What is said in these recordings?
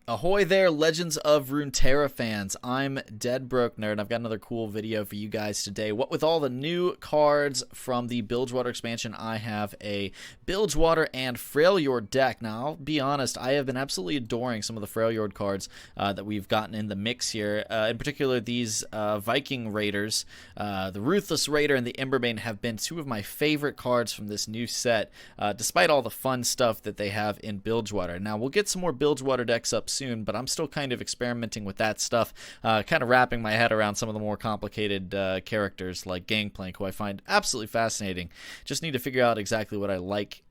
Ahoy there, Legends of Runeterra fans. I'm Dead Broke Nerd, and I've got another cool video for you guys today. What with all the new cards from the Bilgewater expansion, I have a Bilgewater and Freljord deck. Now, I'll be honest, I have been absolutely adoring some of the Freljord cards that we've gotten in the mix here. In particular, these Viking Raiders, the Ruthless Raider and the Emberbane have been two of my favorite cards from this new set, despite all the fun stuff that they have in Bilgewater. Now, we'll get some more Bilgewater decks up soon, but I'm still kind of experimenting with that stuff, kind of wrapping my head around some of the more complicated characters like Gangplank, who I find absolutely fascinating. Just need to figure out exactly what I like,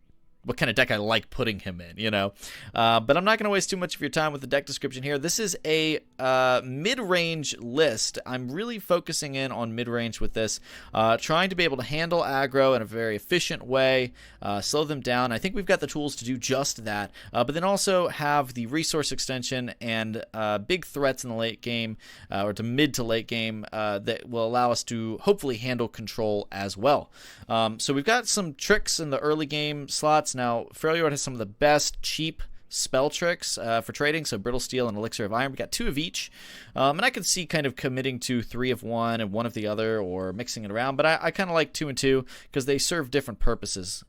what kind of deck I like putting him in, you know. But I'm not going to waste too much of your time with the deck description here. This is a mid-range list. I'm really focusing in on mid-range with this, trying to be able to handle aggro in a very efficient way, slow them down. I think we've got the tools to do just that, but then also have the resource extension and big threats in the late game, or to mid to late game, that will allow us to hopefully handle control as well. So we've got some tricks in the early game slots. Now, Freljord has some of the best cheap spell tricks for trading, so Brittle Steel and Elixir of Iron. We got 2 of each, and I could see kind of committing to 3 of one and 1 of the other, or mixing it around, but I kind of like 2 and 2 because they serve different purposes.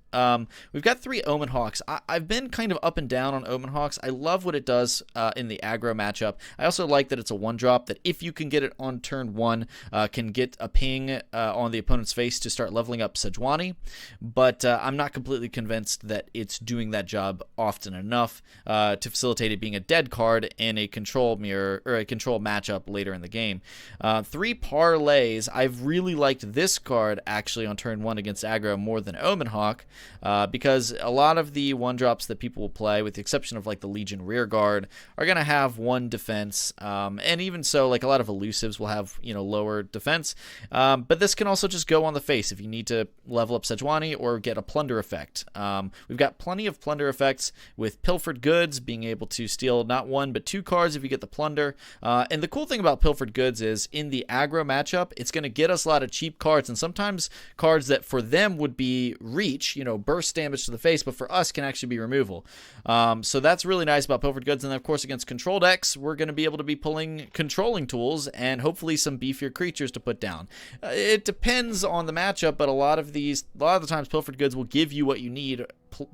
We've got 3 Omen Hawks. I've been kind of up and down on Omen Hawks. I love what it does in the aggro matchup. I also like that it's a 1-drop that if you can get it on turn 1, can get a ping on the opponent's face to start leveling up Sejuani, but I'm not completely convinced that it's doing that job often enough to facilitate it being a dead card in a control mirror or a control matchup later in the game. 3 Parlays. I've really liked this card actually on turn 1 against aggro more than Omen Hawk. Because a lot of the 1-drops that people will play, with the exception of like the Legion Rearguard, are going to have 1 defense, and even so, like a lot of elusives will have, you know, lower defense, but this can also just go on the face if you need to level up Sejuani or get a Plunder effect. We've got plenty of Plunder effects with Pilfered Goods, being able to steal not 1 but 2 cards if you get the Plunder, and the cool thing about Pilfered Goods is in the aggro matchup, it's going to get us a lot of cheap cards, and sometimes cards that for them would be reach, you know, burst damage to the face, but for us can actually be removal. So that's really nice about Pilfered Goods. And then of course against control decks, we're going to be able to be pulling controlling tools and hopefully some beefier creatures to put down. It depends on the matchup, but a lot of the times Pilfered Goods will give you what you need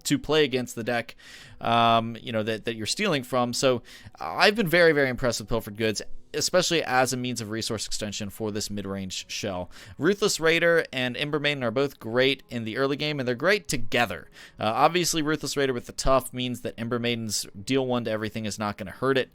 to play against the deck, you know, that you're stealing from. So I've been very, very impressed with Pilfered Goods, especially as a means of resource extension for this mid-range shell. Ruthless Raider and Emberbane are both great in the early game, and they're great together. Obviously, Ruthless Raider with the tough means that Emberbane's deal 1 to everything is not going to hurt it.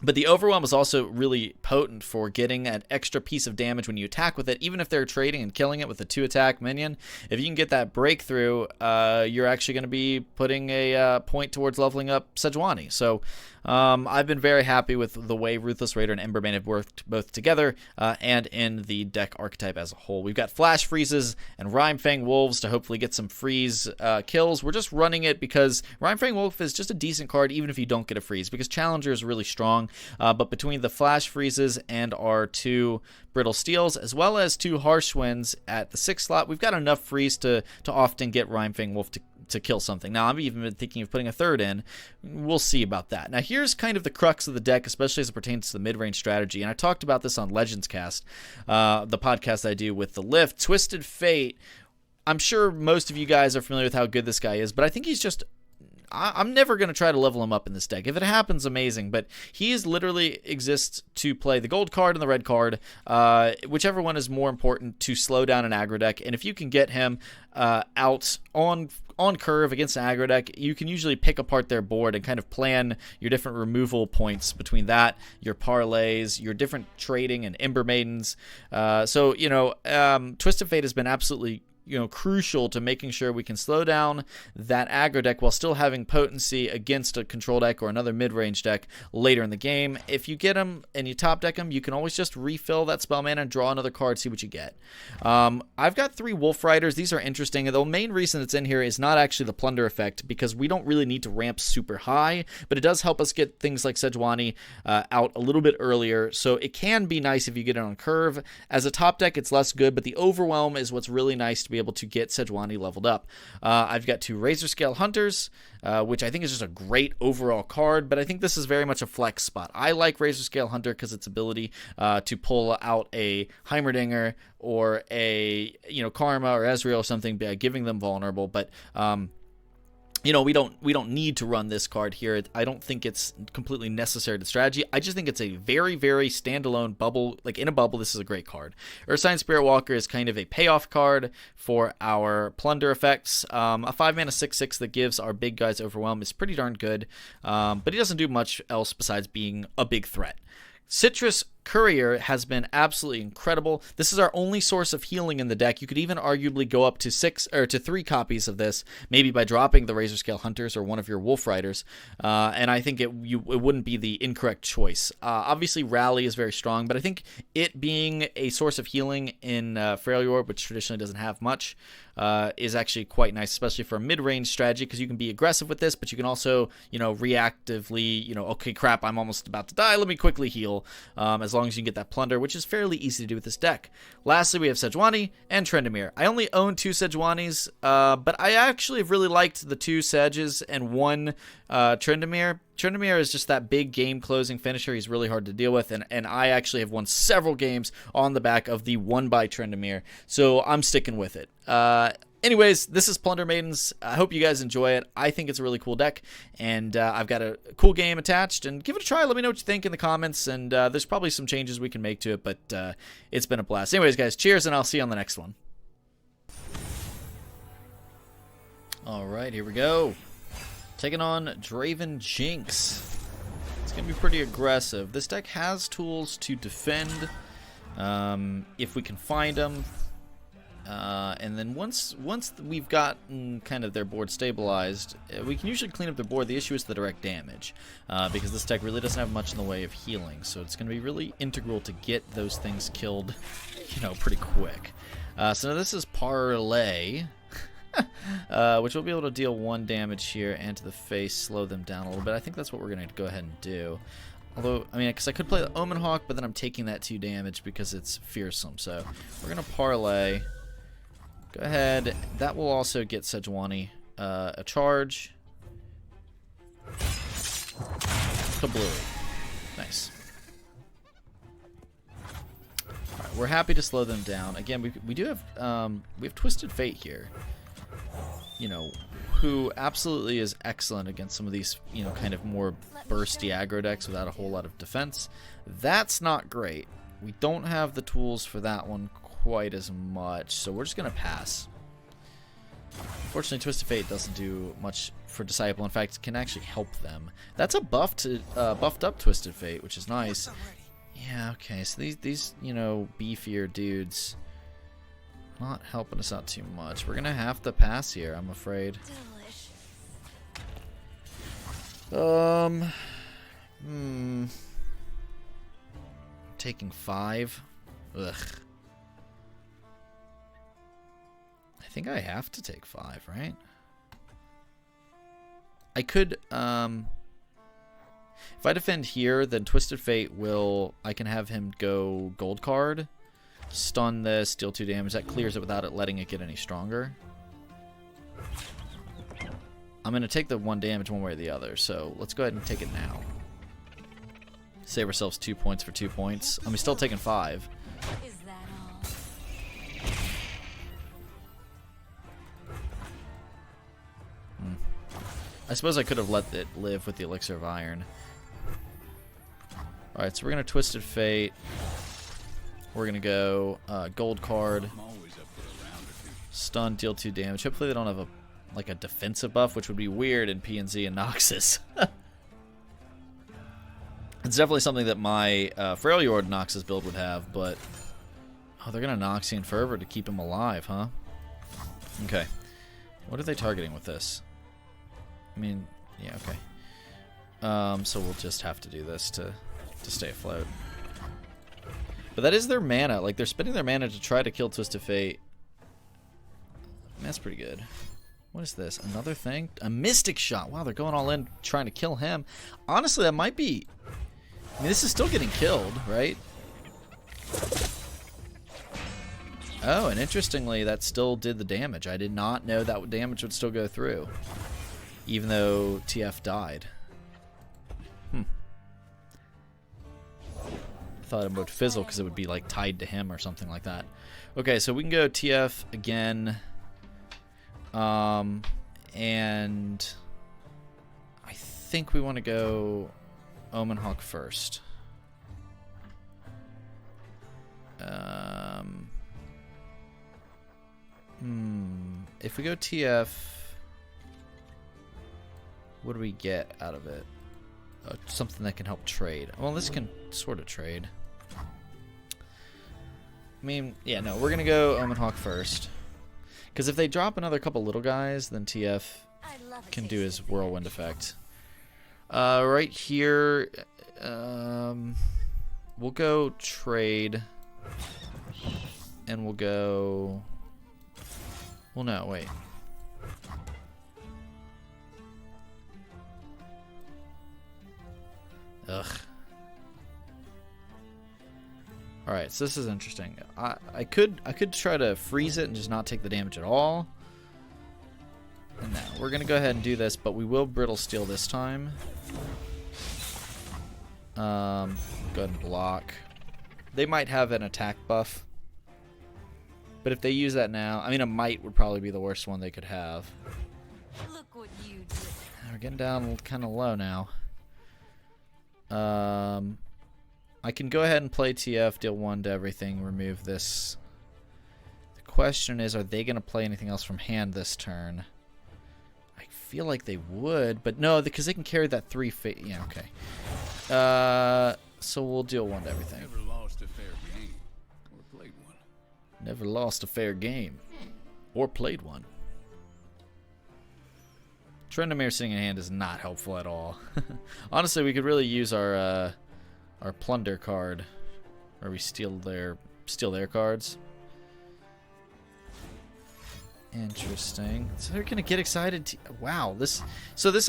But the Overwhelm is also really potent for getting an extra piece of damage when you attack with it, even if they're trading and killing it with a 2-attack minion. If you can get that breakthrough, you're actually going to be putting a point towards leveling up Sejuani. So I've been very happy with the way Ruthless Raider and Emberbane have worked both together and in the deck archetype as a whole. We've got Flash Freezes and Rimefang Wolves to hopefully get some freeze kills. We're just running it because Rimefang Wolf is just a decent card even if you don't get a freeze, because Challenger is really strong. But between the Flash Freezes and our 2 Brittle Steels, as well as 2 Harsh Winds at the 6th slot, we've got enough freeze to often get Rimefang Wolf to kill something. Now, I've even been thinking of putting a 3rd in. We'll see about that. Now, here's kind of the crux of the deck, especially as it pertains to the mid-range strategy, and I talked about this on Legends Cast, the podcast I do with TheLift. Twisted Fate, I'm sure most of you guys are familiar with how good this guy is, but I think he's just... I'm never going to try to level him up in this deck. If it happens, amazing, but he is literally exists to play the gold card and the red card, whichever one is more important to slow down an aggro deck, and if you can get him out on curve against an aggro deck, you can usually pick apart their board and kind of plan your different removal points between that, your parlays, your different trading, and Ember Maidens. So, you know, Twisted Fate has been absolutely crucial to making sure we can slow down that aggro deck while still having potency against a control deck or another mid-range deck later in the game. If you get them and you top deck them, you can always just refill that spell mana and draw another card, see what you get. I've got 3 Wolf Riders. These are interesting. The main reason it's in here is not actually the Plunder effect, because we don't really need to ramp super high, but it does help us get things like Sejuani out a little bit earlier, so it can be nice if you get it on curve. As a top deck, it's less good, but the Overwhelm is what's really nice to be able to get Sejuani leveled up. I've got 2 Razor Scale Hunters, which I think is just a great overall card, but I think this is very much a flex spot. I like Razor Scale Hunter because its ability to pull out a Heimerdinger or a Karma or Ezreal or something, giving them vulnerable, but we don't need to run this card here. I don't think it's completely necessary to strategy. I just think it's a very, very standalone bubble. Like in a bubble, this is a great card. Ursine Spirit Walker is kind of a payoff card for our Plunder effects. A 5-mana 6/6 that gives our big guys Overwhelm is pretty darn good, but he doesn't do much else besides being a big threat. Citrus Courier has been absolutely incredible. This is our only source of healing in the deck. You could even arguably go up to 3 copies of this, maybe by dropping the Razor Scale Hunters or one of your Wolf Riders, and I think it wouldn't be the incorrect choice. Obviously, Rally is very strong, but I think it being a source of healing in Freljord, which traditionally doesn't have much, is actually quite nice, especially for a mid-range strategy, because you can be aggressive with this, but you can also, reactively, okay, crap, I'm almost about to die, let me quickly heal, as long as you can get that Plunder, which is fairly easy to do with this deck. Lastly, we have Sejuani and Tryndamere. I only own 2 Sejuanis, but I actually have really liked the 2 Sedges and 1 Tryndamere. Tryndamere is just that big game-closing finisher. He's really hard to deal with, and I actually have won several games on the back of the 1x Tryndamere, so I'm sticking with it. Anyways, this is Plunder Maidens. I hope you guys enjoy it. I think it's a really cool deck, and I've got a cool game attached, and give it a try. Let me know what you think in the comments, and there's probably some changes we can make to it, but it's been a blast. Anyways, guys, cheers, and I'll see you on the next one. All right, here we go. Taking on Draven Jinx. It's going to be pretty aggressive. This deck has tools to defend if we can find them. And then once we've gotten kind of their board stabilized, we can usually clean up their board. The issue is the direct damage, because this deck really doesn't have much in the way of healing. So it's going to be really integral to get those things killed, pretty quick. So now this is Parlay. Which will be able to deal 1 damage here and to the face, slow them down a little bit. I think that's what we're going to go ahead and do. Although, because I could play the Omen Hawk, but then I'm taking that 2 damage because it's fearsome. So we're going to Parlay. Go ahead. That will also get Sejuani a charge. Kablooey. Nice. Alright, we're happy to slow them down. Again, we do have we have Twisted Fate here. Who absolutely is excellent against some of these, kind of more bursty aggro decks without a whole lot of defense. That's not great. We don't have the tools for that one quite as much, so we're just going to pass. Unfortunately, Twisted Fate doesn't do much for Disciple. In fact, it can actually help them. That's a buffed up Twisted Fate, which is nice. Yeah, okay, so these beefier dudes not helping us out too much. We're gonna have to pass here, I'm afraid. Taking 5. Ugh. I think I have to take 5, right? I could, if I defend here, then Twisted Fate I can have him go gold card. Stun this, deal 2 damage. That clears it without it letting it get any stronger. I'm going to take the 1 damage one way or the other, so let's go ahead and take it now. Save ourselves 2 points for 2 points. I'm still taking 5. Is that all? I suppose I could have let it live with the Elixir of Iron. Alright, so we're going to Twisted Fate. We're going to go gold card. Stun, deal 2 damage. Hopefully they don't have a defensive buff, which would be weird in PNZ and Noxus. It's definitely something that my Freljord Noxus build would have, but... Oh, they're going to Noxian Fervor to keep him alive, huh? Okay. What are they targeting with this? Yeah, okay. So we'll just have to do this to stay afloat. But that is their mana. They're spending their mana to try to kill Twisted Fate. That's pretty good. What is this? Another thing? A Mystic Shot. Wow, they're going all in trying to kill him. Honestly, that might be... this is still getting killed, right? Oh, and interestingly, that still did the damage. I did not know that damage would still go through, even though TF died. Thought it would fizzle because it would be like tied to him or something like that. Okay, so we can go TF again. And I think we want to go Omen Hawk first. If we go TF, what do we get out of it? Something that can help trade. Well, this can sort of trade. I mean, yeah, no, we're going to go Omen Hawk first. Because if they drop another couple little guys, then TF can do his whirlwind effect. Right here, we'll go trade. And we'll go... Well, no, wait. Ugh. Alright, so this is interesting. I could try to freeze it and just not take the damage at all. And now we're gonna go ahead and do this, but we will brittle steel this time. Go ahead and block. They might have an attack buff. But if they use that now, I mean, a might would probably be the worst one they could have. Look what you did. We're getting down kind of low now. I can go ahead and play TF, deal 1 to everything, remove this. The question is, are they going to play anything else from hand this turn? I feel like they would, but no, because they can carry that 3 yeah, okay. So we'll deal 1 to everything. Never lost a fair game or played one. Never lost a fair game or played one. Trendamere sitting in hand is not helpful at all. Honestly, we could really use our Plunder card, where we steal their cards. Interesting. So they're gonna get excited. Wow, this.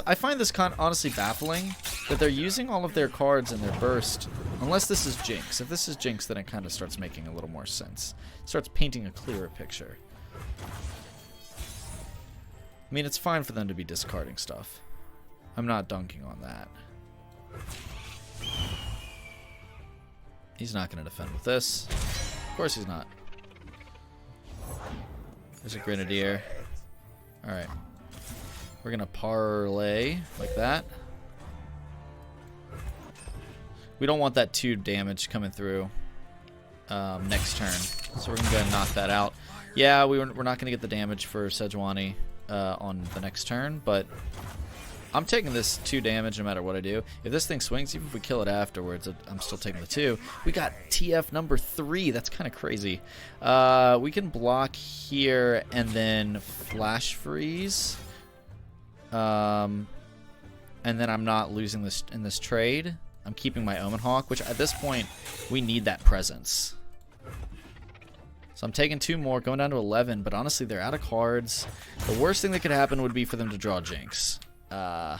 I find this honestly baffling that they're using all of their cards in their burst. Unless this is Jinx. If this is Jinx, then it kind of starts making a little more sense. It starts painting a clearer picture. I mean, it's fine for them to be discarding stuff. I'm not dunking on that. He's not going to defend with this. Of course he's not. There's a Grenadier. Alright. We're going to parlay like that. We don't want that 2 damage coming through next turn. So we're going to go ahead and knock that out. Yeah, we're not going to get the damage for Sejuani on the next turn, but I'm taking this 2 damage no matter what I do. If this thing swings, even if we kill it afterwards, I'm still taking the 2. We got TF number 3. That's kind of crazy. We can block here and then flash freeze. And then I'm not losing this in this trade. I'm keeping my Omen Hawk, which at this point, we need that presence. So I'm taking 2 more, going down to 11, but honestly, they're out of cards. The worst thing that could happen would be for them to draw Jinx. I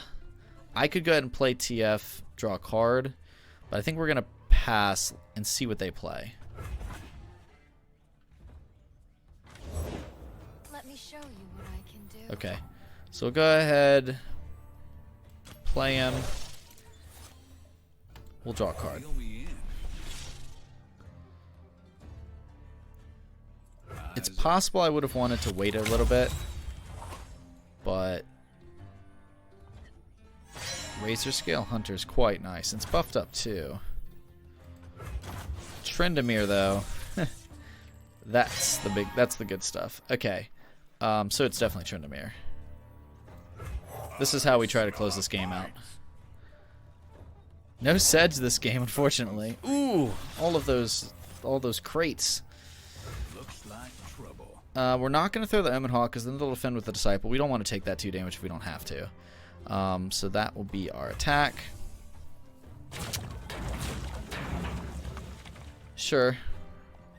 could go ahead and play TF, draw a card, but I think we're going to pass and see what they play. Let me show you what I can do. Okay, so we'll go ahead, play him. We'll draw a card. It's possible I would have wanted to wait a little bit, but Razor Scale Hunter's quite nice. It's buffed up too. Trendamere though, that's the good stuff. Okay, so it's definitely Trendamere. This is how we try to close this game out. No Sedge this game, unfortunately. Ooh, all those crates. Looks like trouble. We're not going to throw the Omen Hawk because then they'll defend with the Disciple. We don't want to take that 2 damage if we don't have to. So that will be our attack. Sure.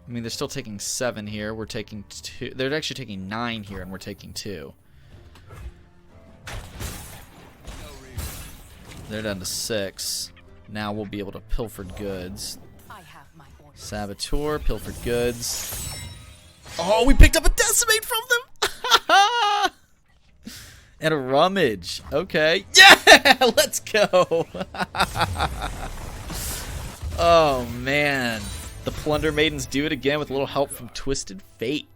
I mean, they're still taking 7 here. We're taking 2. They're actually taking 9 here, and we're taking 2. They're down to 6. Now we'll be able to pilfer goods. I have my orders. Saboteur, pilfered goods. Oh, we picked up a Decimate from them! And a Rummage. Okay. Yeah! Let's go! Oh, man. The Plunder Maidens do it again with a little help from Twisted Fate.